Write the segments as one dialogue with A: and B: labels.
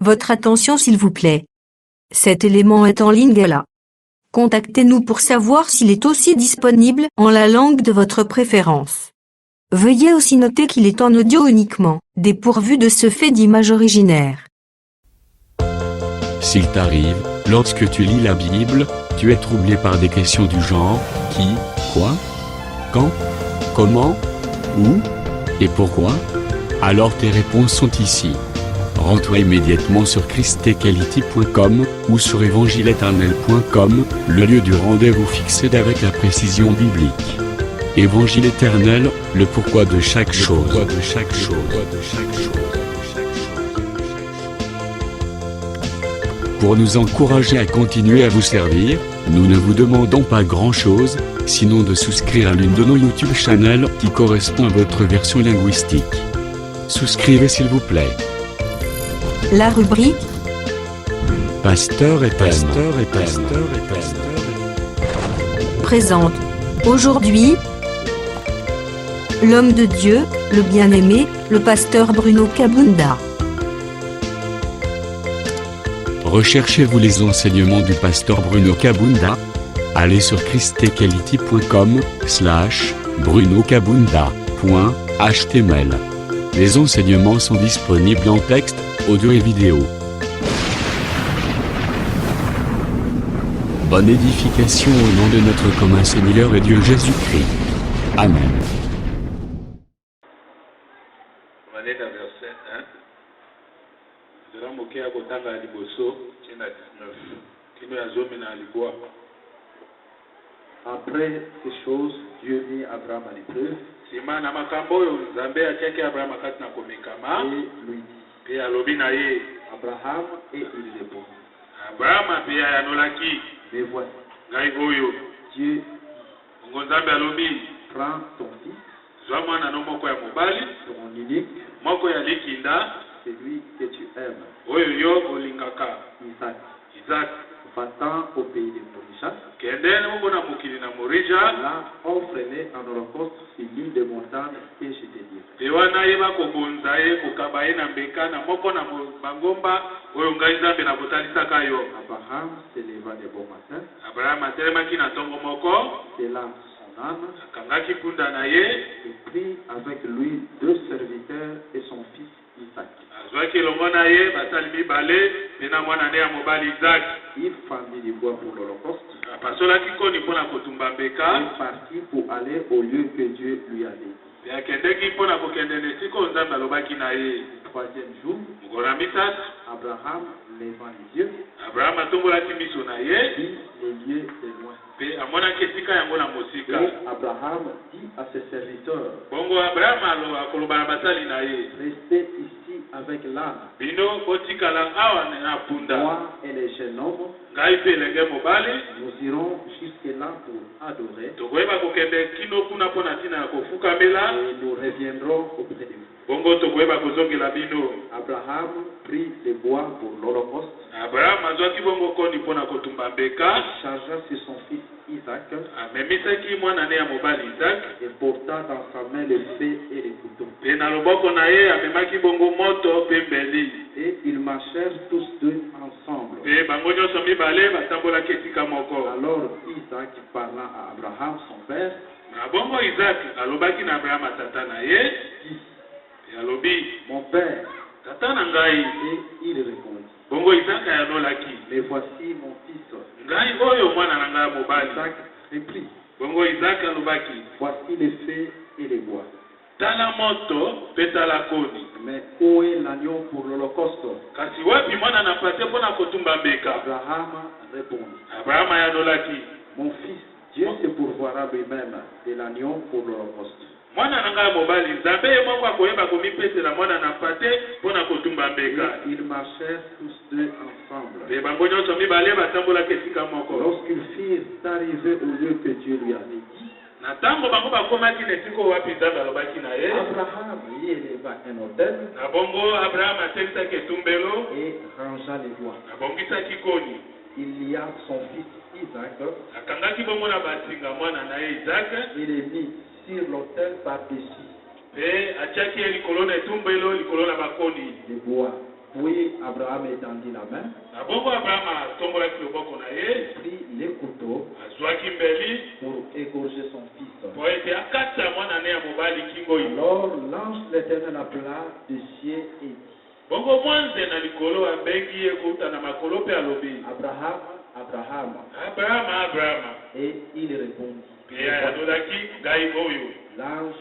A: Votre attention s'il vous plaît. Cet élément est en ligne là. Contactez-nous pour savoir s'il est aussi disponible en la langue de votre préférence. Veuillez aussi noter qu'il est en audio uniquement, dépourvu de ce fait d'image originaire.
B: S'il t'arrive, lorsque tu lis la Bible, tu es troublé par des questions du genre « qui, quoi, quand, comment, où et pourquoi ?» Alors tes réponses sont ici. Rends-toi immédiatement sur christequality.com ou sur évangile-éternel.com, le lieu du rendez-vous fixé avec la précision biblique. Évangile éternel, le pourquoi de chaque chose. Pour nous encourager à continuer à vous servir, nous ne vous demandons pas grand-chose, sinon de souscrire à l'une de nos YouTube channels qui correspond à votre version linguistique. Souscrivez s'il vous plaît.
A: La rubrique
B: Pasteur et
A: présente aujourd'hui l'homme de Dieu, le bien-aimé, le pasteur Bruno Kabunda.
B: Recherchez-vous les enseignements du pasteur Bruno Kabunda? Allez sur christequality.com/brunokabunda.html. Les enseignements sont disponibles en texte, audio et vidéo. Bonne édification au nom de notre commun Seigneur et Dieu Jésus-Christ. Amen.
C: On va aller dans verset 1. Nous allons moquer à Kotanga à Liboso, qui est à 19. Qui nous a zoomé dans Liboa.
D: Après ces choses, Dieu mit Abraham à l'épreuve
C: Sima na makambo oyo Nzambe atiaki Abraham akati na komekama
D: et lui dit,
C: pe alobi na ye
D: Abraham, et il répondit,
C: Abraham pe ayanolaki
D: mais voici,
C: ngai oyo
D: Dieu
C: ngo Nzambe alobi
D: prend ton fils,
C: zwa mwana no moko ya mobali
D: ton unique,
C: moko ya likinda
D: celui que tu aimes,
C: oyo yo olingaka
D: Isaac,
C: Isaac
D: va-t'en au pays de Morisha,
C: kende mona mokili na Morija
D: là offre-le en holocauste sur l'île de montagne que je te dirai.
C: pe wana yeba kobonza ye kokaba ye na mbeka na moko na bangomba oyo ngai Nzambe na botalisaka yo.
D: Abraham se leva de bon matin,
C: Abraham atelemaki na ntongo moko
D: sella son âne,
C: akangaki punda na ye
D: et prit avec lui 2 serviteurs et son fils Isaac.
C: azwaki elongo na ye basali mibale mpe na mwana nde ya mobali Isaac.
D: Il fendit du bois pour l'holocauste
C: apasolaki koni mpo na kotumba mbeka
D: et partit pour aller au lieu que Dieu lui avait dit.
C: mpe akendeki mpo na kokende na esika oyo Nzambe alobaki na ye.
D: Le 3e jour,
C: mokolo na misato
D: Abraham, levant les yeux,
C: abraham atombolaki miso na ye
D: vit les lieux de loin.
C: mpe amonaki esika yango na mosika.
D: Et Abraham dit à ses serviteurs,
C: bongo abraham akoloba na basali na ye
D: restez ici avec l'âne,
C: bino botikala awa na punda,
D: moi et les jeunes hommes,
C: ngai mpe elenge mobali
D: nous irons jusque-là pour adorer
C: tokoyeba kokende kino kuna mpo na ntina ya kofukamela
D: et nous reviendrons auprès de vous.
C: bongo tokoyeba kozongela bino.
D: Abraham prit le bois pour l'holocauste,
C: abraham azwaki bongo koni mpo na kotumba mbeka,
D: chargea sur son fils Isaac
C: amemisaki mwana ne ya mobali Isaac,
D: et porta dans sa main le feu et le couteau.
C: mpe na loboko na ye amemaki bongo moto mpe mbeli,
D: Et ils marchèrent tous deux ensemble.
C: mpe bango nyonso mibale batambolaki esika moko.
D: Alors Isaac parla à Abraham son père,
C: na bongo Isaac alobaki na abraham tata na ye
D: dit,
C: mpe alobi
D: mon père.
C: tata na ngai.
D: Et il répondit,
C: bongo Isaac ayanolaki
D: mais voici mon fils.
C: ngai oyo mwana na ngai ya mobali.
D: Isaac reprit,
C: bongo Isaac alobaki
D: voici le feu et le bois.
C: tala moto mpe tala koni,
D: Mais où est l'agneau pour l'holocauste?
C: kasi wapi mwana na pase mpo na kotumba mbeka?
D: Abraham répondit,
C: abraham ayanolaki
D: mon fils, Dieu se pourvoira lui-même de l'agneau pour l'holocauste.
C: mwana na ngai ya mobali Nzambe ye moko akoyeba komipesela mwana na pate mpo na kotumba mbeka.
D: Et ils marchèrent tous deux ensemble.
C: mpe bango nyonso mibale batambolaki esika moko.
D: Lorsqu'ils firent arriver au lieu que Dieu lui avait dit,
C: na ntango bango bakomaki na esika oyo wapi Nzambe alobaki na ye,
D: Abraham y éleva un autel
C: na bongo abraham atelisaki etumbelo,
D: et rangea les bois.
C: abongisaki koni,
D: Il lia son fils Isaac
C: akangaki bongo na basinga mwana na ye Isaac,
D: et les mit sur l'autel par-dessus
C: mpe atiaki ye likolo na etumbelo likolo na bakoni.
D: les bois. Puis Abraham Abraham étendit la main,
C: Na bongo Abraham atombolaki loboko na ye,
D: prit les couteaux
C: azwaki mbeli
D: pour égorger son fils.
C: po ete akatisa mwana ne ya mobali kingo oyo.
D: Alors l'ange de l'Éternel appela du ciel et dit,
C: Bongo mwanze na likolo abengi ye kuta na makolo pe alobi,
D: Abraham, Abraham.
C: Abraham.
D: Et il répondit,
C: Pe ayatolaki ngai oyo.
D: l'ange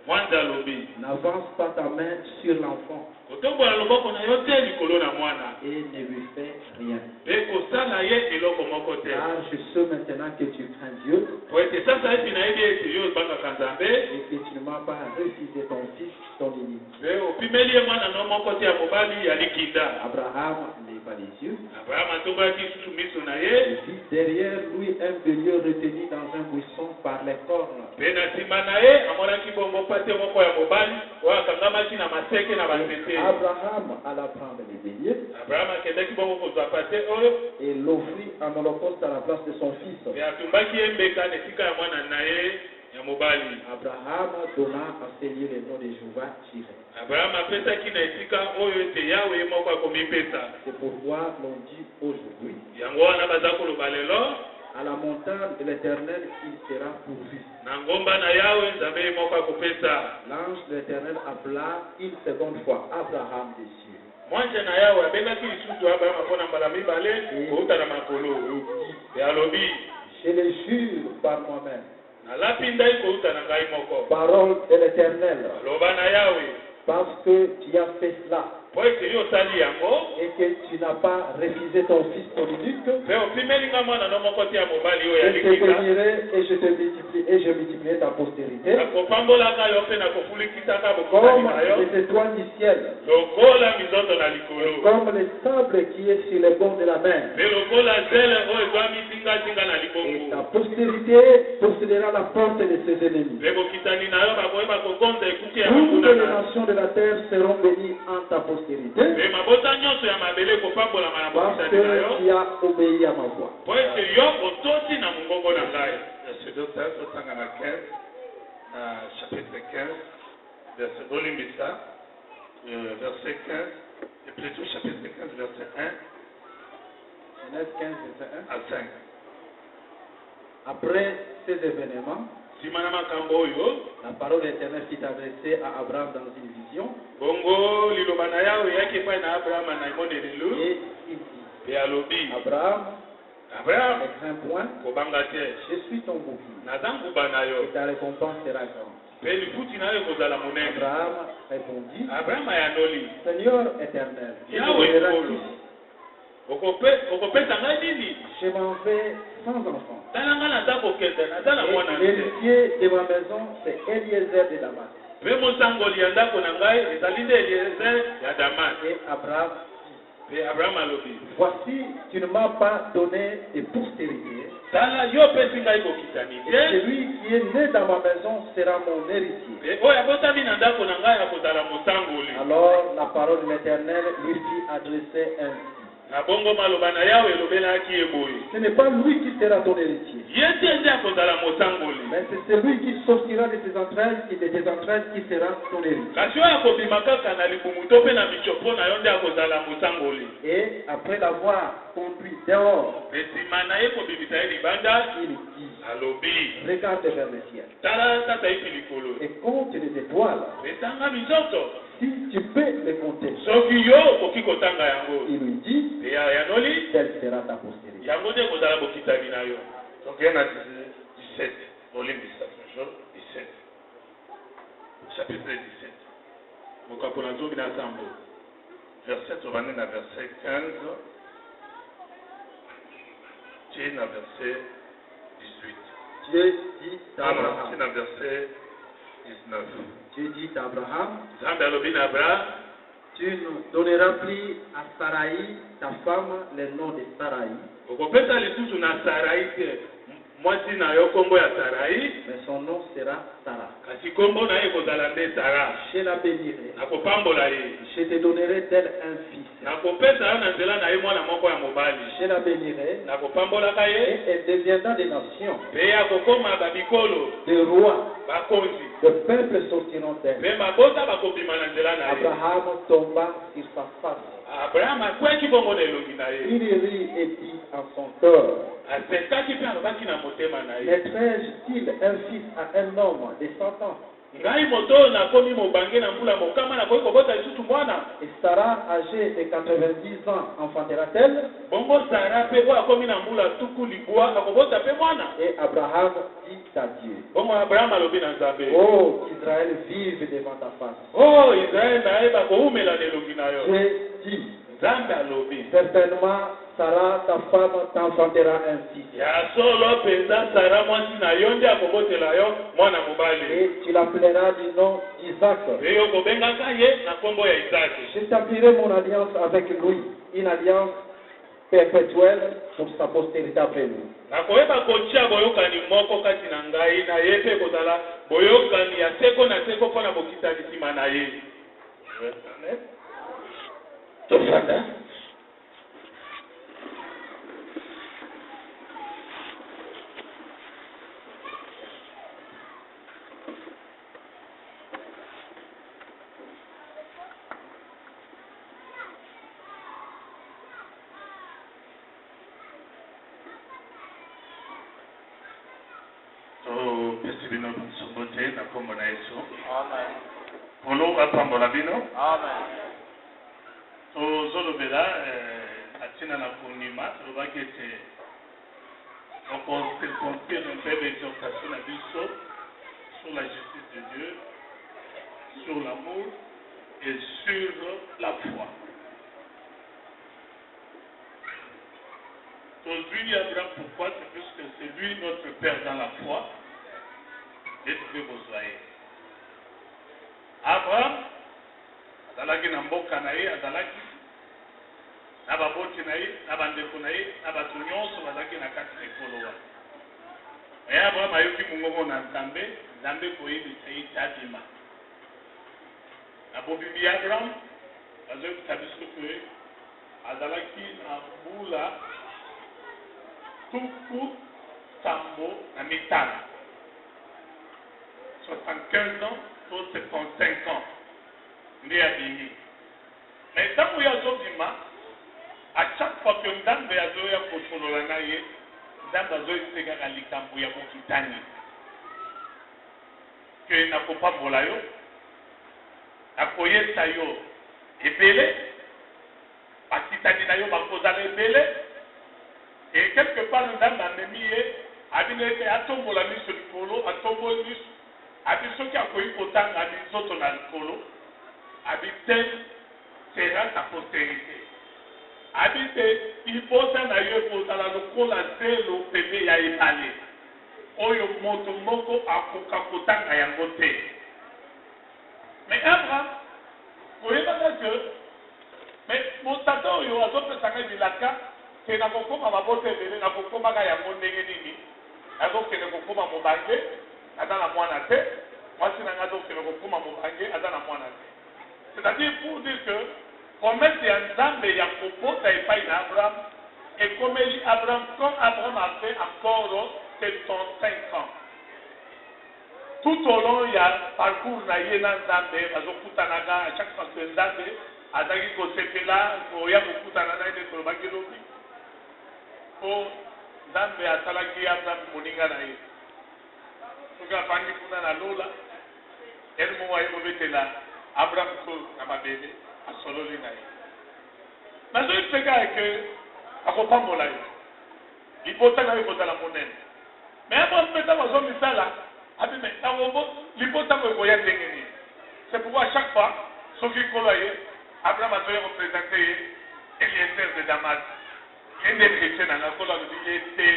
C: Mwanze alobi,
D: n'avance pas ta main sur l'enfant
C: kotombola loboko na yo te likolo na mwana,
D: et ne lui fais rien.
C: pe kosala ye eloko moko te.
D: Car je sais maintenant que tu crains Dieu
C: Po ete sasa epi nayebi ete yo obangaka Nzambe,
D: et que tu ne m'as pas refusé ton fils, ton unique.
C: pe opimeli ye mwana no moko te ya mobali ya likinda.
D: Abraham leva les yeux
C: Abraham atombolaki lisusu miso na ye,
D: et vit derrière lui un bélier retenu dans un buisson par les cornes.
C: pe na nsima na ye amonaki bongo mpate moko ya mobali oyo akangamaki na maseke na banzete.
D: Abraham alla prendre les béliers
C: Abraham akendaki bongo kozwa pate oyo,
D: et l'offrit en holocauste à la place de son fils.
C: pe atumbaki ye mbeka na esika ya mwana na ye ya mobali.
D: Abraham donna à ces lieux le nom de Jéhovah Jireh.
C: Abraham apesaki na esika oyo ete yawe ye moko akomipesa.
D: C'est pourquoi l'on dit aujourd'hui,
C: Yango wana baza koloba lelo,
D: à la montagne de l'Éternel, il sera pourvu.
C: na ngomba na yawe Nzambe ye moko akopesa.
D: L'ange de l'Éternel appela une seconde fois Abraham des cieux.
C: Mwanje na yawe abengaki lisusu Abraham mpona mbala mibale kouta na makolo. Pe alobi,
D: Je le jure par moi-même,
C: nalapi ndai kouta na ngai moko.
D: parole de l'Éternel,
C: Loba na yawe,
D: parce que tu as fait cela
C: po ete yo osali yango,
D: et que tu n'as pas refusé ton fils ton unique,
C: pe opimeli nga mwana no moko te ya mobali oyo ya
D: je te
C: likinga.
D: bénirai et je multiplierai ta postérité
C: Nakopambolaka yo mpe nakofulikisaka bokutani
D: comme
C: na yo
D: les étoiles du ciel,
C: lokola mizoto na likolo,
D: comme le sable qui est sur les bords de la mer.
C: mpe lokola zele oyo ezwami zingazinga na
D: Et ta
C: libongo.
D: postérité possédera la porte de ses ennemis.
C: Mpe bokitani na yo bakoyeba kokonza ekuke ya
D: Toutes
C: bakuna
D: les
C: na yo.
D: nations de la terre seront bénies en ta postérité,
C: Mpe mabota nyonso ya mabele ekopambolama na
D: parce
C: bokitani na
D: que
C: yo,
D: tu as obéi à ma voix.
C: po ete yo ototi na mongongo na ngai.
E: Verset 2, totanga na 15, na chapitre 15, verset Bolimbisa, verset 15, et plutôt chapitre 15, verset 1
D: Genèse 15, verset 1.
E: à 5.
D: Après ces événements,
C: Nsima na makambo oyo,
D: la parole de l'Éternel fut adressée à Abraham dans une vision
C: bongo liloba na yawe eyaki epai na Abrahama na emonelelo,
D: et il dit,
C: pe alobi,
D: Abraham,
C: Abraham,
D: ne crains point,
C: kobanga te,
D: je suis ton bouclier
C: naza nguba na yo,
D: et ta récompense sera grande.
C: mpe lifuti na yo ekozala monene.
D: Abraham répondit,
C: Abraham ayanoli,
D: Seigneur éternel, tu
C: yawe
D: me verras
C: ekolo,
D: ici.
C: okopesa ngai nini?
D: Je m'en vais sans enfant.
C: Tala ngai naza kokende, naza na mwana
D: Et
C: te.
D: l'héritier de ma maison, c'est Eliezer de Damas.
C: Mpe mosangoli ya ndako na ngai ezali nde Eliezer ya Damas.
D: Et Abraham dit,
C: Mpe Abraham alobi,
D: voici, tu ne m'as pas donné de postérité.
C: tala yo opesi ngai bokitani
D: Et
C: te,
D: celui qui est né dans ma maison sera mon héritier.
C: mpe oyo abotami na ndako na ngai akozala mosangoli.
D: Alors la parole de l'Éternel lui fit adresser ainsi.
C: Na bongo maloba na yawe elobelaki ye boye,
D: Ce n'est pas lui qui sera ton héritier,
C: ye te nde akozala mosangoli,
D: mais c'est celui qui sortira de tes entrailles et de tes entrailles qui sera ton héritier.
C: kasi oyo akobima kaka na libumu to mpe na michopo na yo nde akozala mosangoli.
D: Et après l'avoir conduit dehors,
C: Mpe nsima na ye kobimisa ye libanda,
D: il dit,
C: alobi,
D: regarde vers le ciel
C: tala tata ipi likolo,
D: et compte les étoiles.
C: mpe tanga mizoto,
D: Si tu peux les compter.
C: soki yo okoki kotanga yango,
D: Il lui dit,
C: mpe yanoli
D: telle sera ta postérité.
C: yango nde ekozala bokitani na yo.
E: Donc il y en a 17, Bolimbisa, toujours 17. Chapitre 17.
C: Mokapo na zomi na sambo,
E: Verset, on va aller dans verset 15, tu dans verset 18.
D: Dieu dit à
E: Ah non, tu
D: Abraham,
E: dans verset 19.
D: Dieu dit à Abraham,
C: Nzambe alobi na Abraham,
D: tu ne donneras plus à Sarai, ta femme, le nom de Sarai,
C: okopesa lisusu na Sarai te mwasi na yo kombo ya Sarai,
D: mais son nom sera Sarah.
C: kasi kombo na ye kozala nde Sara.
D: Je la bénirai.
C: Nakopambola ye.
D: Je te donnerai tel un fils.
C: Nakopesa yo na nzela na ye mwana moko ya mobali.
D: Je la bénirai.
C: Nakopambolaka
D: Et
C: ye.
D: elle deviendra des nations.
C: Mpe akokoma babikolo.
D: Des rois.
C: Bakonzi.
D: Le peuple sortiront d'elle.
C: Mpe mabota bakobima na nzela na ye.
D: Abraham tomba sur sa face.
C: Abraham akweki bongo na elongi na ye.
D: Il rit et dit en son cœur,
C: asekaki mpe alobaki na motema na ye.
D: naîtrai-je-t-il un fils à un homme de 100 ans?
C: Ngai moto oyo nakomi mobange na mbula mokama nakoki kobota lisusu mwana.
D: Et Sarah, âgée de 90 ans, enfantera-t-elle?
C: Bongo Sara mpe oyo akomi na mbula tuku libwa akobota mpe mwana.
D: Et Abraham dit à Dieu,
C: Bongo Abraham alobi na Nzambe.
D: oh, Israël vive devant ta face.
C: Oh, Israel nayeba koumela na elongi na yo.
D: J'ai dit,
C: Nzambe alobi.
D: certainement, Sarah, ta femme, t'enfantera un fils.
C: Ya solo penza Sara mwasi na yo nde akobotela yo mwana mobali.
D: Et tu l'appelleras du nom d'Isaac.
C: Mpe yo kobengaka ye na nkombo ya Isaki.
D: J'établirai mon alliance avec lui, une alliance perpétuelle pour sa postérité après lui.
C: Nakoyeba kotia boyokani moko kati na ngai na ye mpe kozala boyokani ya seko na seko mpo na bokitani nsima na ye. Tofanda.
E: Pesi bino bonsomo te na kombo na Yesu. Polo apambola bino. Tozolobela atina na kondima tolobaki ete okoconstruire un peu d'exhortation na biso sur la justice de Dieu, sur l'amour et sur la foi. Aujourd'hui, Abraham, pourquoi? C'est parce que c'est lui notre Père dans la foi. Et tu veux vous soyez. Abraham, azalaki na mboka na ye, azalaki na baboti na ye, na bandeko na ye, na bato nyonso bazalaki na kati na ekolo wana. Mais Abraham ayoki mongongo na Nzambe, Nzambe koyebisa ye ete abima. Na bobimi ya Abraham, bazoyebisa biso ke azalaki na mbula tuku sambo na mitano. 75 ans pour 75 ans. Ndi abimi. Mais ntango ya zobima, à chaque fois que Nzambe azoya kosolola na ye, Nzambe azoyisekaka likambo ya bokitani. Ke nakopambola yo, nakoyesa yo ebele, bakitani na yo bakozala ebele, et quelque part Nzambe amemi ye, abino ete atombola miso likolo, atomboli miso, abi soki akoyi kotanga minzoto na likolo, abi te sera ta postérité. Abi te ibota na yo ekozala lokola zelo peme ya ebale oyo moto moko akoka kotanga yango te. Mais Abraham koyebaka ke mais motata oyo azopesaka bilaka ke nakokoma mabota ebele nakokomaka yango ndenge nini, azokende kokoma mobange aza na mwana te, mwasi na nga azokende kokoma mobange aza na mwana te. C'est-à-dire pour dire que promesse ya Nzambe ya kobota epai na Abraham ekomeli Abraham quand Abraham avait encore 75 ans. Tout au long ya parcours na ye na Nzambe bazokutanaka à chaque fois que Nzambe azalaki kosepela koya kokutana na ye nde tolobaki lobi po Nzambe asalaki Abraham moninga na ye. Soki afandi kuna na lola ene mo aye kobetela Abraham ko na mabele asololi na ye. Nazoyipeka ke akopambola yo libota na yo ekozala monene. Mais Abraham mpe ntango azomisala abi me ntango libota ngo ekoya ndenge nini. C'est pourquoi à chaque fois soki kolo ye Abraham azoya représente ye Eliezer de Damas. Ye nde chrétien na nga kolo alobi ye te.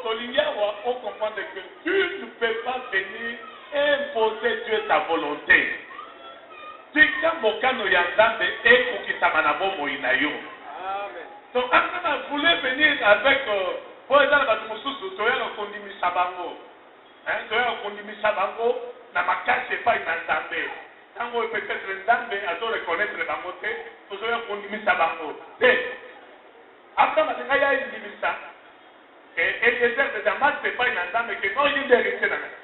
E: Tolingi awa on comprendre que tu ne peux pas venir imposer Dieu ta volonté. Tika mokano ya Nzambe ekokisama na bomoi na yo. Donc Abraham voulait venir avec pour eza na bato mosusu toyaka kondimisa bango. toya kondimisa bango na makasi epai na nzambe ntango peut-être nzambe azoreconnaître bango te tozoya kondimisa bango te abraham alingai ayindimisa eliezer de damas epai na nzambe ke no yinde héritier na ngai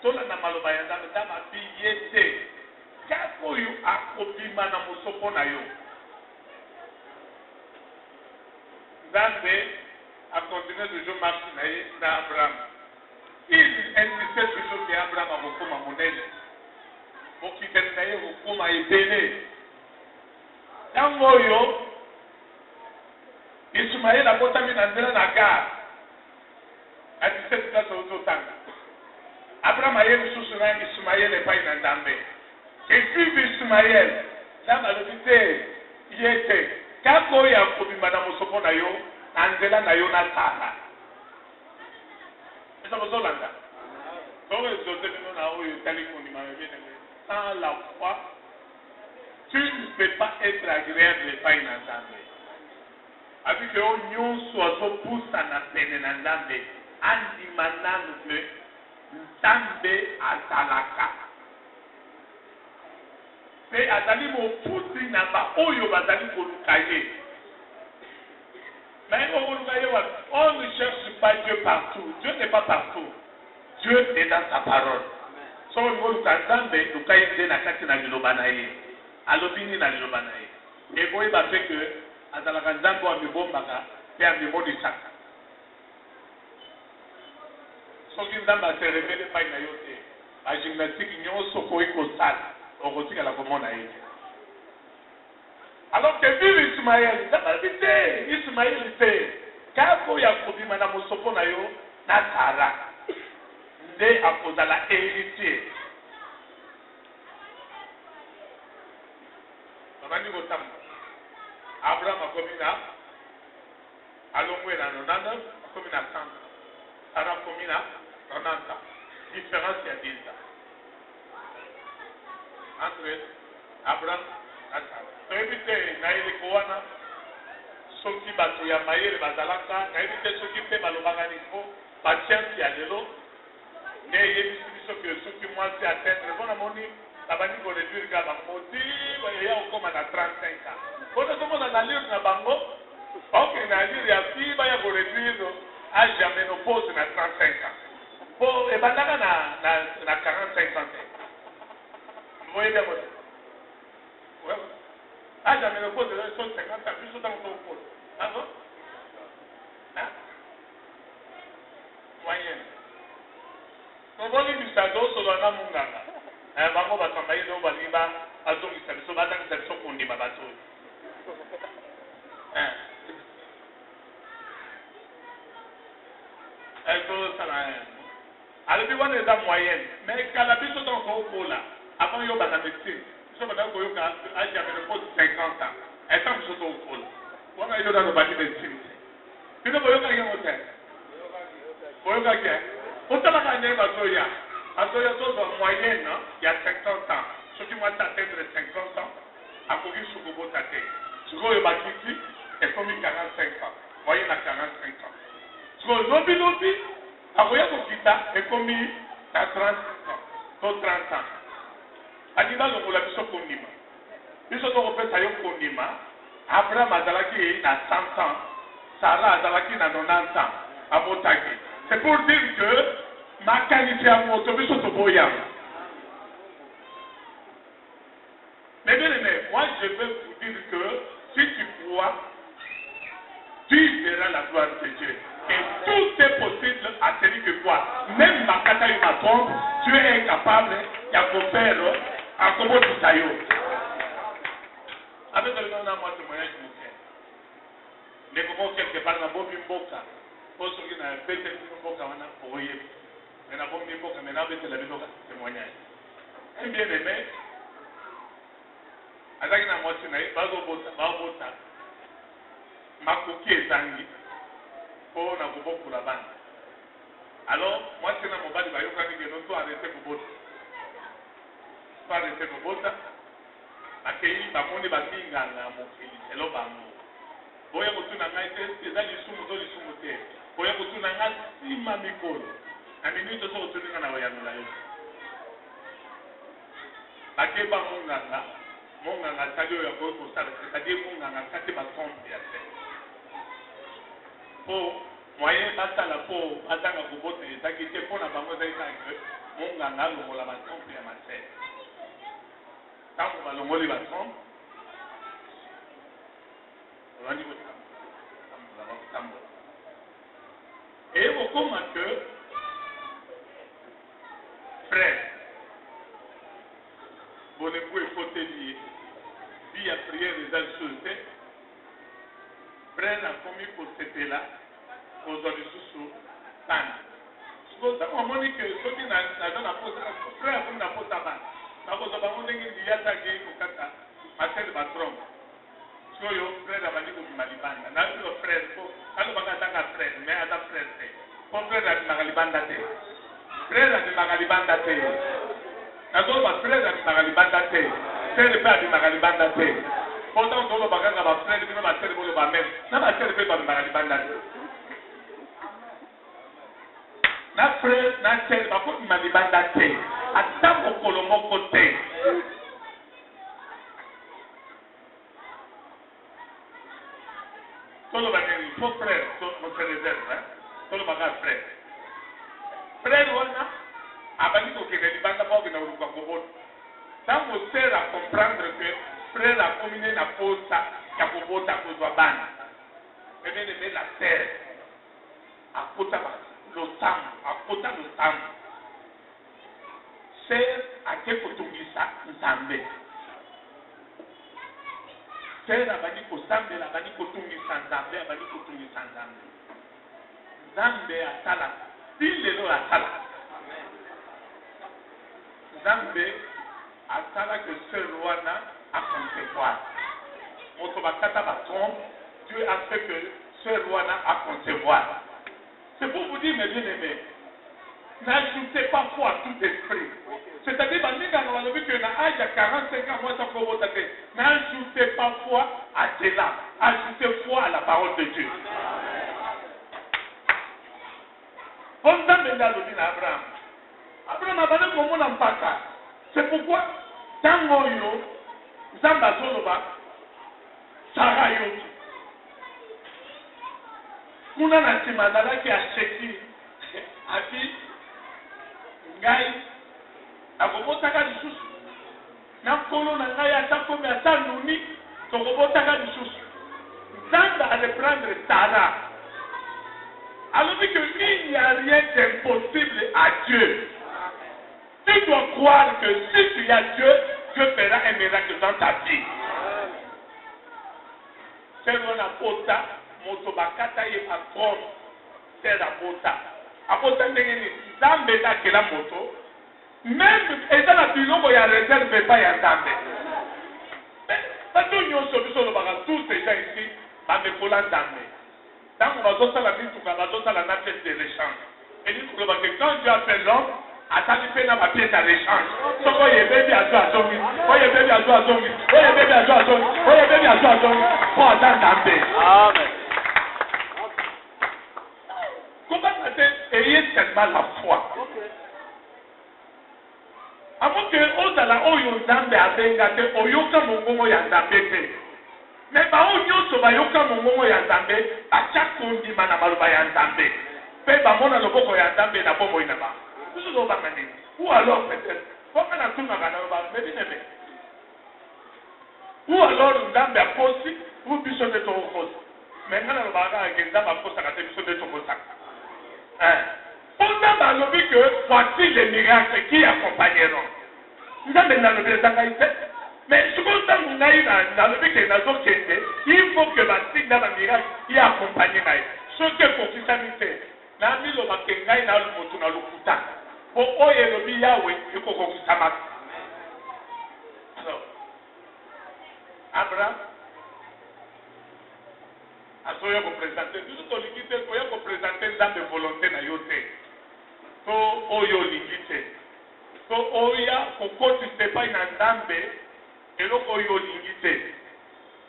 E: tolanda maloba ya nzambe nzambe abi ye te kaka oyo akobima na mosoko na yo nzambe akontinue toujours marche na ye na abraham il insistait toujours ke abraham akokoma monene mokitani na ye kokoma ebele ntango oyo ismael abotami na nzela na gare a 17 place ozotanga abraham aye lisusu na ismael epai na nzambe esuivi ismael nzambe alobi te ye te kaka oyo akobima na mosoko na yo na nzela na yo na sara eza bozolanda soko ezoze bino na oyo etali kondima yobenenge sans la foi tu ne peux pas être agréable epai na nzambe abi ke oyo nyonso azopusana pene na nzambe andima nanu te nzambe azalaka mpe azali mopusi na baoyo bazali koluka ye mais okoluka ye wapi on ne cherche pas Dieu partout. Dieu n'est pas partout. Dieu est dans sa parole so olingo oluka nzambe luka ye nde na kati na liloba na ye alobi nini na liloba na ye ekoyeba mpe ke azalaka nzambe oyo amibombaka mpe amimonisaka soki nzambe aserevele epai na yo te bagymnastique nyonso okoki kosala okotikala komona ye te alors que vive ismael nzambe alobi te ismael te kaka oyo akobima na mosoko na yo na sara nde akozala héritier babandi kotambola abraham akomi na alongwe na 90 akomi na 100 sara akomi na 90 ans différence ya 10 ans entre abraham na sara toyebi te na eleko wana soki bato ya mayele bazalaka nayebi te soki mpe balobaka nifo basiansi ya lelo nde eyebisi biso ke soki mwasi atteindre mpo namoni babandi koreduire ka bango ti eya kokoma na 35 ans mpona tomona na lire na bango okende na lire ya fi baya koreduire age ya ménopause na 35 ans mpo ebandaka na 45 ans te voyez bien moto age ya ménopause eza so 50 ans biso ntango tokokolo nango moyenne toboli bisazo osolola na munganga bango basamba ye nao balingi bazongisa biso bazangisa biso kondima bato oyo tosala alobi wana eza moyenne mais kala biso ntango kokola avant yobana médecine biso bandaki koyoka age ya ménopause 50 ans etan biso tokokola wana yo nano bandi médecine te bino boyokaki yango te boyokaki otalaka ndenge bazoya azoya tozwa moyenne ya 50 ans soki mwasi atteindre 50 ans akoki sukobota te sikoyo bakiti ekomi 45 ans moyenne na 45 ans sikoyo lobilobi akoya kokita ekomi na 36 ans to 30 ans alingi alongola biso kondima biso tokopesa yo kondima abraham azalaki na 100 ans sara azalaki na 90 ans abotaki c'est pour dire que makanisi ya moto biso toboyama mais bien aimé moi je vais vous dire que si tu crois tu verras la gloire de Dieu et tout est possible à celui que croit même makata yo matombe tu es incapable ya kofere akobotisa yo avec le nom moi témoignage moke ndeko moko quelque part na bobi mboka po soki na pete mboka wana oyebi mais na bobi mboka mais na betela binoka témoignage un bien aimé azaki na mwasi na ye bazobota makoki ezangi mpo na kobokola bana alors mwasi na mobali bayokani keno to arrete kobota bakei bamoni baminganga ya mokili lelo bango boya kotuna ngai te eza lisumu to lisumu te boya kotuna ngai nsima mikolo na minute so otuninga na oyanola yo bakeba monganga tali oyo akoki kosala c'est-à-dire monganga kati batrompe ya te po moyen basala po atanga kobota ezaki te mpo na bango ezali kaka monganga alongola batrompe ya masere ntango balongoli batrompe olandi kotambola eye kokoma ke frère boneku efoteli ye bi ya priere eza lisusu te frère akomi kosepela kozwa lisusu bana siko ntango amoni ke soki naza na posa frère akomi na posa bana nakozwa bango ndenge liyataki kokata masele batrompe sikoyo frère abandi kobima libanda nayo frère po alobaka atanga frère mais aza frère te po frère abimaka libanda te frère abimaka libanda te nazoloba frère abimaka libanda te sere mpe abimaka libanda te po ntango toloba kaka bafrère bino basere boloba meme na basere mpe babimaka libanda te na frère na sere bakobima libanda te ata mokolo moko te toloba nini il faut frère se réserve toloba kaka frère frère wana abandi kokende libanda mpo okenda koluka kobota ntango sere acomprendre que frère akomi ne na posa ya kobota kozwa bana ebeneme la terre akota losambo sere ake kotungisa nzambe sere abandi kosambela abandi kotungisa nzambe nzambe asala ti lelo asala nzambe asala que sere wana aconcevoir moto bakata batrompe Dieu a fait que sere wana aconcevoir. C'est pour vous dire mes bien-aimés, n'ajoutez pas foi à tout esprit. C'est-à-dire, que na âge à 45 ans, moi, ça peut vous dire, n'ajoutez pas foi à cela. Ajoutez foi à la parole de Dieu. Abraham a donné comme on en parle. C'est pourquoi, tant que Zamba Zoloba, Sarah Yoki, kuna na nsima azalaki asheki ati ngai akobotaka lisusu na nkolo na ngai atakomi ata nuni tokobotaka lisusu nzambe areprendre Sara alobi que il n'y a rien d'impossible à Dieu. Tu dois croire que si tu as Dieu, Dieu fera un miracle dans ta vie. C'est une apôtre. Moto bakata ye patron sera bota apota ndenge ni nzambe dakela moto même eza na biloko ya réserve pa ya nzambe bato nyonso biso lobaka tous déjà ici bamekola nzambe ntango bazosala mituka bazosala na pièce de l'échange eli koloba que quand Dieu appelle l'homme atali mpe na bapièce ya l'échange soko oyebebi azwa azongi oyebebi azwa azongi oyebebi azwa azongi oyebebi azwa azongi mpo aza nzambe amen. Ayez seulement la foi. Avant que Ozala Oyo Nzambe abengate Oyoka Mongongo ya Nzambe te. Mais ba Oyo so ba Yoka Mongongo ya Nzambe acha kondima na maloba ya Nzambe. Pe ba mona loboko ya Nzambe na bomo ina ba. Tout ça va mener. Ou alors peut-être comme na tuna kana ba mebinebe. Ou alors Nzambe akosi ou biso de to kosi. Mais ngana lobaga ke Nzambe akosa ka te biso de to kosa. Pendant ma lobby que voici les miracles qui accompagneront. Nous avons dans le bien mais ce qu'on a dans le but que il faut que la signe dans le miracle y accompagne. Ce que pour qui s'amuse, n'a mis le makengai dans le moto dans le kuta. Pour oye lobby Yahweh, il faut qu'on s'amuse. Alors, Abraham, asoya ko présenter tout ce likite ko ya ko présenter dans de volonté na yote to oyo likite to oya ko kotise pa ina ndambe eloko oyo likite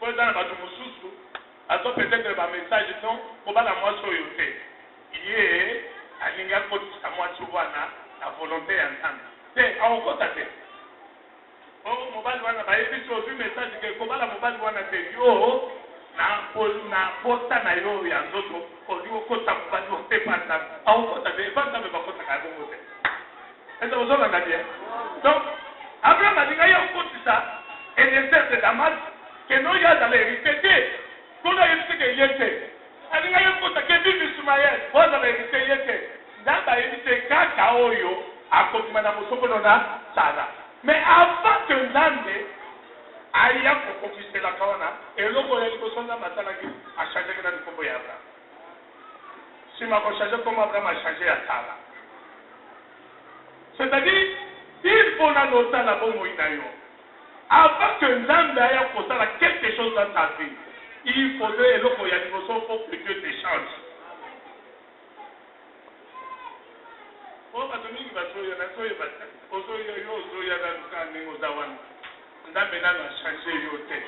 E: ko dans ba mususu azo peut-être ba message non ko bala moi so yote ye alingi akotisa mwasi wana na volonté ya nzambe te aokota te o mobali wana bayebi so ozwi message ke kobala mobali wana te yo na pota na yo ya nzoto olingi okota mobali ote pa nzambe aokota te epa nzambe bakotaka yango te eza ozolanda bien donc abraham alingi aye okotisa eliezer de damas keno ye azala hérité te kuna yebisi ke ye te alingi aye okota ke bibi ismael po azala hérité ye te nzambe ayebi te kaka oyo akobima na mosopolo na sara mais avant que nzambe aya kokokiselaka wana eloko ya liboso nzambe asalaki achangeaki na likombo ya abraham nsima kochange kombo abraham achange ya sara c'est-à-dire il faut nano osala bomoi na yo avant que nzambe aya kosala quelque chose dans ta vie il faudrait eloko ya liboso faut que Dieu te change. Po bato mingi bazoya nazoyeba te ozoya yo ozoya naluka ndenge oza wana nzambe nano achange yo te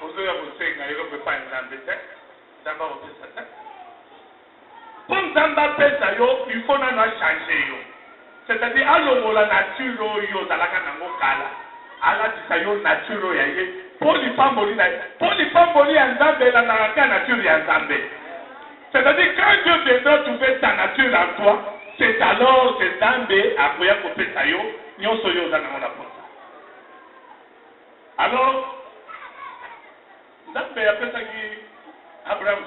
E: ozoya kosenga eloko epai nzambe te nzambe akopesa te mpo nzambe apesa yo il faut nano achange yo c'est-à-dire alongola nature oyo ozalaka nango kala alatisa yo nature oyo ya ye mpo lipamboli na ye mpo lipamboli ya nzambe elandaka ka nature ya nzambe c'est-à-dire quand Dieu viendra trouver ta nature en toi c'est alors que nzambe akoya kopesa yo nyonso oyo oza nango na posa alors nzambe apesaki abraham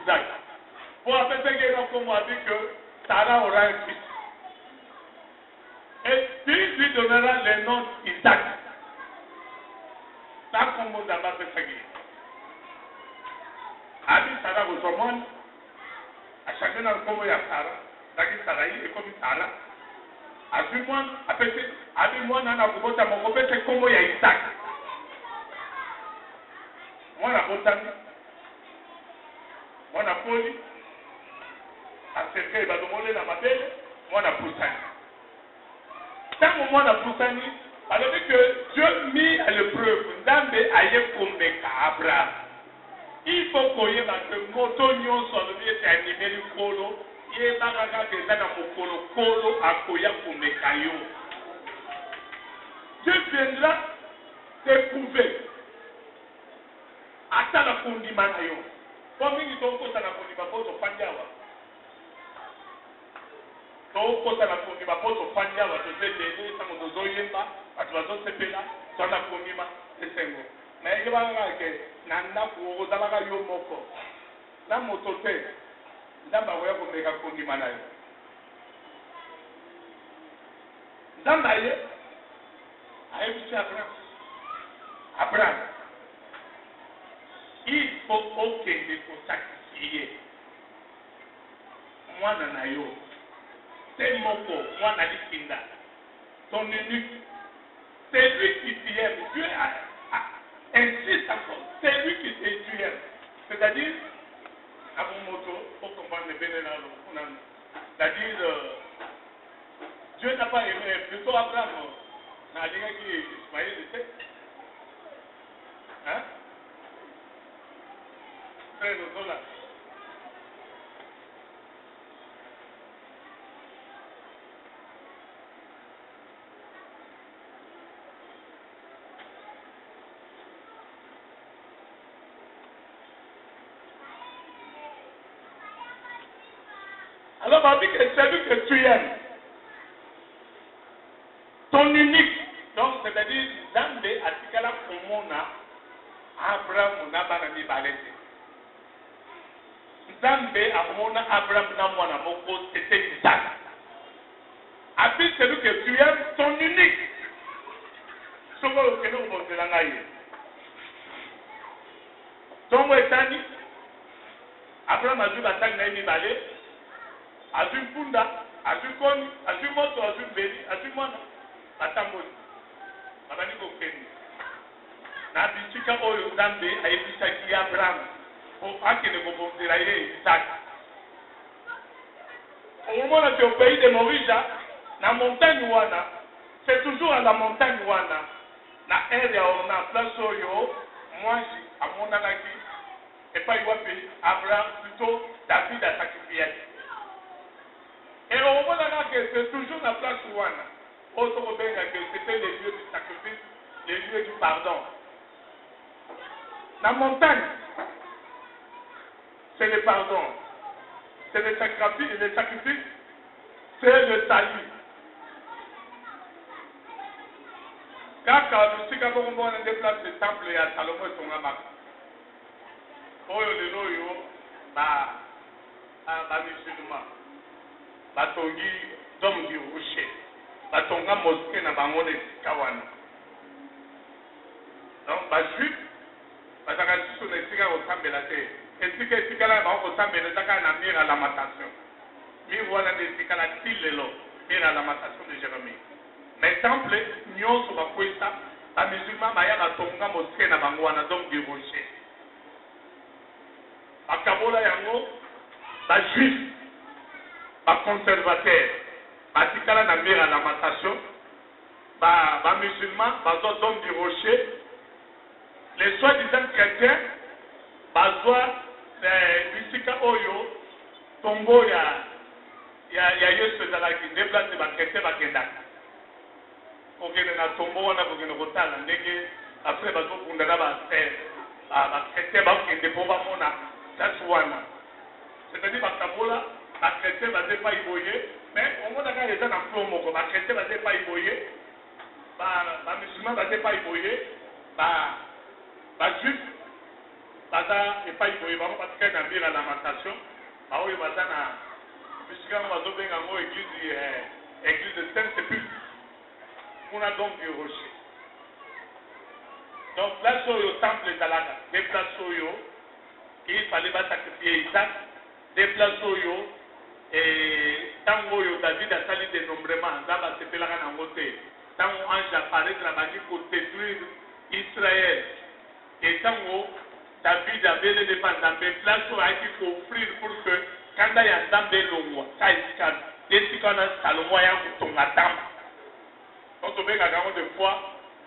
E: isaac po apesaki ye na kombo abi que Sarah aura un fils et puis lui donnera le nom Isaac na kombo nzambe apesaki ye abi Sarah kozwa mwana achange na kombo ya Sarah zaki Sarai ekomi Sara azwi mwana apesi abi mwana na kobota moko pese kombo ya Isaac mwana botami mwana poli aserkei balongole na mabele mwana pusani ntango mwana pusani balobi que Dieu mis à l'épreuve nzambe aye komeka Abraham il faut koyeba ke moto nyonso alobi ete animeli kolo yebaka kaka eza na mokolo kolo akoya komeka yo Dieu viendra t'éprouver atala kondima na yo po mingi tokota na kondima po tofandi awa tokota na kondima po tofandi awa tozedele ntango tozoyemba bato bazosepela toza kondima esengo nayebaka kake na ndako ozalaka yo moko na moto te nzambe akoya komeka kondima na yo nzambe aye ayebisi abraham il faut okende kosakrifie mwana na yo te moko mwana likinda ton unique c'est lui qui t'aime Dieu insiste encore c'est lui qui t'aime c'est-à-dire à mon moto pour comprendre bien c'est-à-dire Dieu n'a pas aimé plutôt Abraham n'a dit qu'il Ismaël était hein frère Zola alors on dit que c'est lui que tu aimes ton unique donc c'est-à-dire Nzambe atikala komona Abraham na bana mibale te Nzambe amona Abraham na mwana moko c'était Isaac abi celui que tu aimes ton unique soko okende kobonzela ngai ntongo etani Abraham azwi basali na ye mibale azwi mpunda azwi koni azwi moto azwi mbeli azwi mwana batamboli babandi kokende na bisika oyo nzambe ayebisaki Abraham po akende kobonzela ye Isaac omomona ke au pays de Morija na montagne wana c'est toujours à la montagne wana na ere ya ona place oyo mwasi amonanaki epai wapi Abraham plutôt David asakrifiyaki Et on voit là que c'est toujours la place Wana. Autre que c'était les lieux du sacrifice, les lieux du pardon. La montagne, c'est le pardon. C'est le sacrifice, c'est le salut. Kaka, bisika bongo on déplace le temple à Salomon et son amak. Oyo le loyo, ba musulman. Batongi dom du rocher. Batonga mosquée na bango de Kawana. Donc, juif, bazaka sur les tigas au temple la terre. Et si que là, au temple de Zaka na mire à la matation. Mi voilà des tigas la tilelo, mire à la matation de Jérémie. Mais temple, nyon sur la cuesta, la musulman maya batonga mosquée na bango na dom du rocher. Bakabola yango, juif, conservateur, batikala na mire à la matation, musulman, dom du rocher. Les soi-disant chrétiens, bazwa bisika oyo tombo ya Yesu zalaki déplacer ba chrétien bakendaka. Okende na tombo wana kokende kotala ndenge après bazokunda na ba chrétien bakende po bamona that's wana. C'est-à-dire bakabola ba chrétien baze pa iboye, mais on mona ka eza na promo ko ba chrétien baze pa iboye, ba musulman baze pa iboye, juif, baza et pas iboye, parce qu'il y a une lamentation, il y a église de Saint-Sépulcre. On a donc du rocher. Donc, place au temple de Zalaga, des places il fallait sacrifier Isaac, des places et tant que David a sali dénombrement, Zaba se fait la gana moté, tant que ange apparaît pour détruire Israël. Et tant que David avait les dépendants, mais place où il faut offrir pour que quand il y a un dame de l'eau, ça est Salomon a ton dame. Donc on met la de foi,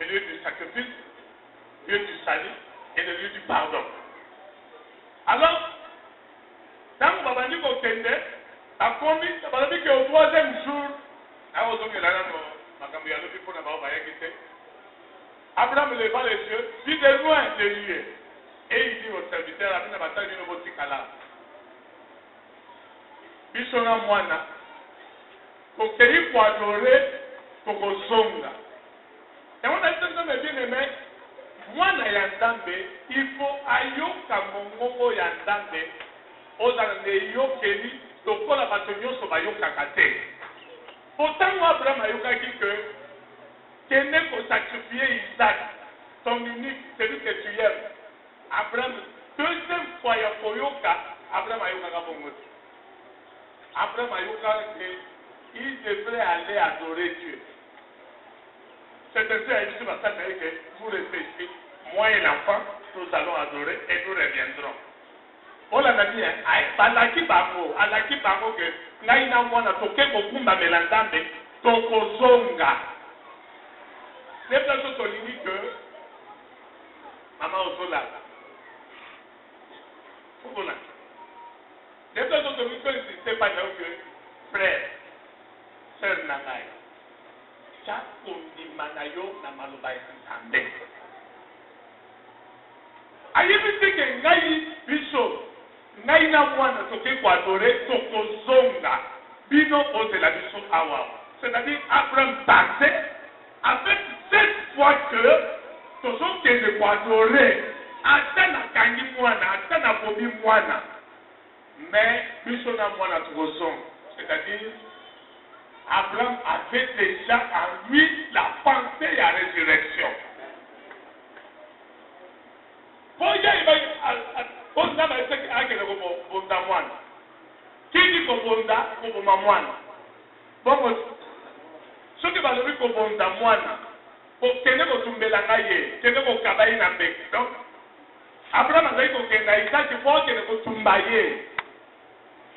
E: le lieu du sacrifice, le lieu du salut et le lieu du pardon. Alors, dans le Babani Kokende, a commis, ça va dire qu'au troisième jour, Abraham leva les yeux, vit de loin les lieux. Et il dit au serviteur, Abina Bata vino botikala. Bisona mwana, kokei pour adorer, kokozonga. Et on a dit que mes bien-aimés, mwana yandambe, il faut ayoka mongongo yandambe, ozane yokeli, tokola batonyo so bayoka kate. Pourtant, Abraham ayoka dit que tenez pour sacrifier Isaac, ton unique, celui que tu aimes. Abraham, deuxième fois, il y a Koyoka, Abraham a yoka bongote. Abraham a yoka qu'il devrait aller adorer Dieu. C'est ainsi à Jésus que vous restez ici, moi et l'enfant, nous allons adorer et nous reviendrons. On l'a dit, alaki bango que naina mwana toke kokumba melandambe tokozonga. C'est la chose que maman Ozola. Pourquoi? C'est la chose que c'est pas que frère, sœur Nangai. Chaque manayo na maloba ensemble. Ayebisi que ngai biso ngai na mwana toke ko adorer tokozonga bino ozela biso awa. C'est-à-dire Abraham partait avec cette fois que tous ceux qui ne pas adorer, attendent à Kangi Moana, attendent à Bobi Moana, mais Bishona Moana Troson, c'est-à-dire Abraham avait déjà en lui la pensée et la résurrection. Qui dit que Bonda, ou Moana? Bon, ceux qui vont kobonza mwana kokende kotumbela ngaye kende kokabai na mbeki. Donc Abraham azali kokenda Isaki po kende kotumba ye